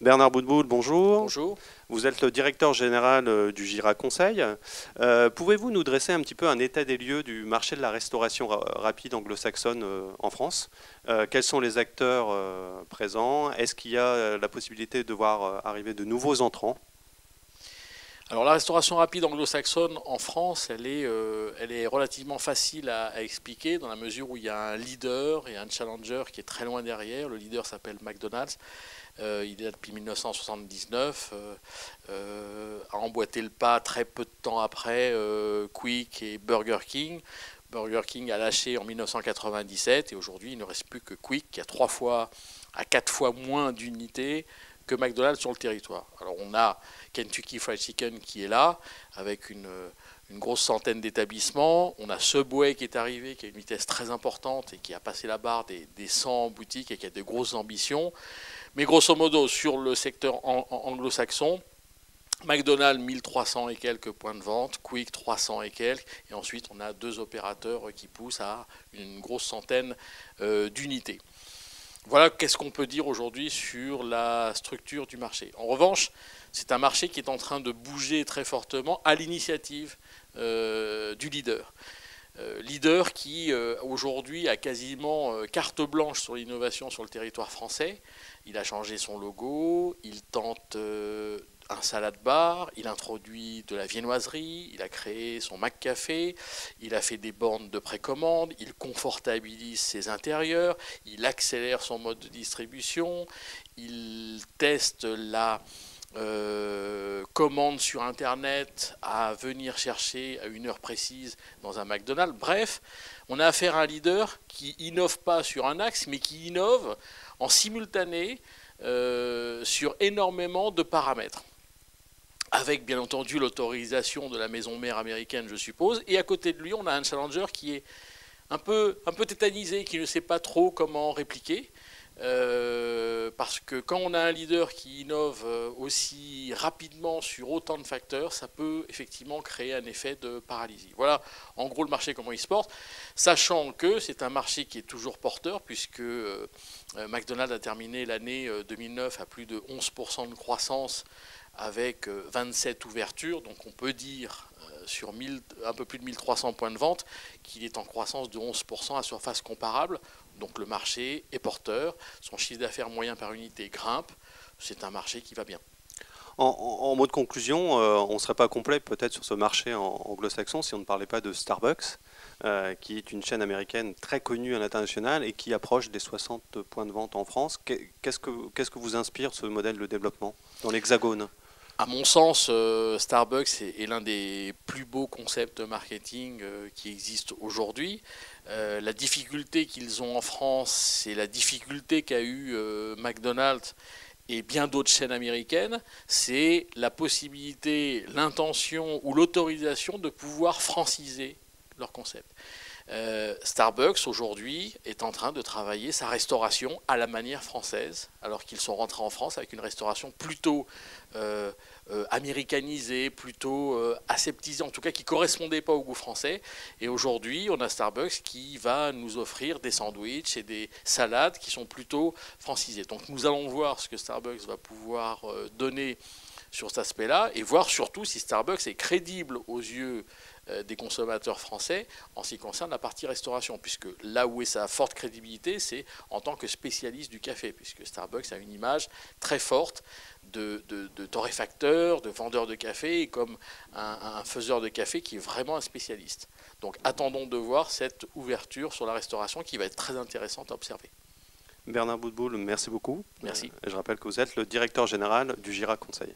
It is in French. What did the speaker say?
Bernard Boutboul, bonjour. Bonjour. Vous êtes le directeur général du Gira Conseil. Pouvez-vous nous dresser un petit peu un état des lieux du marché de la restauration rapide anglo-saxonne en France? Quels sont les acteurs présents? Est-ce qu'il y a la possibilité de voir arriver de nouveaux entrants? Alors la restauration rapide anglo-saxonne en France, elle est relativement facile à expliquer dans la mesure où il y a un leader et un challenger qui est très loin derrière. Le leader s'appelle McDonald's. Il est là depuis 1979, a emboîté le pas très peu de temps après Quick et Burger King. Burger King a lâché en 1997 et aujourd'hui il ne reste plus que Quick qui a 3 fois à 4 fois moins d'unités que McDonald's sur le territoire. Alors on a Kentucky Fried Chicken qui est là avec une grosse centaine d'établissements. On a Subway qui est arrivé, qui a une vitesse très importante et qui a passé la barre des 100 boutiques et qui a de grosses ambitions. Mais grosso modo, sur le secteur anglo-saxon, McDonald's 1300 et quelques points de vente, Quick 300 et quelques, et ensuite on a 2 opérateurs qui poussent à une grosse centaine d'unités. Voilà qu'est-ce qu'on peut dire aujourd'hui sur la structure du marché. En revanche, c'est un marché qui est en train de bouger très fortement à l'initiative du leader. Leader qui aujourd'hui a quasiment carte blanche sur l'innovation sur le territoire français. Il a changé son logo, il tente un salad bar, il introduit de la viennoiserie, il a créé son McCafé, il a fait des bornes de précommande, il confortabilise ses intérieurs, il accélère son mode de distribution, il teste la commande sur internet à venir chercher à une heure précise dans un McDonald's. Bref, on a affaire à un leader qui innove pas sur un axe mais qui innove en simultané sur énormément de paramètres, avec bien entendu l'autorisation de la maison mère américaine, je suppose, et à côté de lui on a un challenger qui est un peu tétanisé, qui ne sait pas trop comment répliquer. Parce que quand on a un leader qui innove aussi rapidement sur autant de facteurs, ça peut effectivement créer un effet de paralysie. Voilà en gros le marché comment il se porte, sachant que c'est un marché qui est toujours porteur, puisque McDonald's a terminé l'année 2009 à plus de 11% de croissance avec 27 ouvertures, donc on peut dire sur un peu plus de 1300 points de vente qu'il est en croissance de 11% à surface comparable. Donc le marché est porteur, son chiffre d'affaires moyen par unité grimpe, c'est un marché qui va bien. En mot de conclusion, on ne serait pas complet peut-être sur ce marché anglo-saxon si on ne parlait pas de Starbucks, qui est une chaîne américaine très connue à l'international et qui approche des 60 points de vente en France. Qu'est-ce que vous inspire ce modèle de développement dans l'Hexagone? À mon sens, Starbucks est l'un des plus beaux concepts de marketing qui existent aujourd'hui. La difficulté qu'ils ont en France, c'est la difficulté qu'a eu McDonald's et bien d'autres chaînes américaines, c'est la possibilité, l'intention ou l'autorisation de pouvoir franciser leur concept. Starbucks aujourd'hui est en train de travailler sa restauration à la manière française, alors qu'ils sont rentrés en France avec une restauration plutôt américanisée, plutôt aseptisée, en tout cas qui ne correspondait pas au goût français. Et aujourd'hui, on a Starbucks qui va nous offrir des sandwichs et des salades qui sont plutôt francisées. Donc nous allons voir ce que Starbucks va pouvoir donner sur cet aspect-là et voir surtout si Starbucks est crédible aux yeux des consommateurs français en ce qui concerne la partie restauration, puisque là où est sa forte crédibilité, c'est en tant que spécialiste du café, puisque Starbucks a une image très forte de torréfacteur, de vendeur de café, et comme un faiseur de café qui est vraiment un spécialiste. Donc attendons de voir cette ouverture sur la restauration qui va être très intéressante à observer. Bernard Boutboul, merci beaucoup. Merci. Je rappelle que vous êtes le directeur général du Gira Conseil.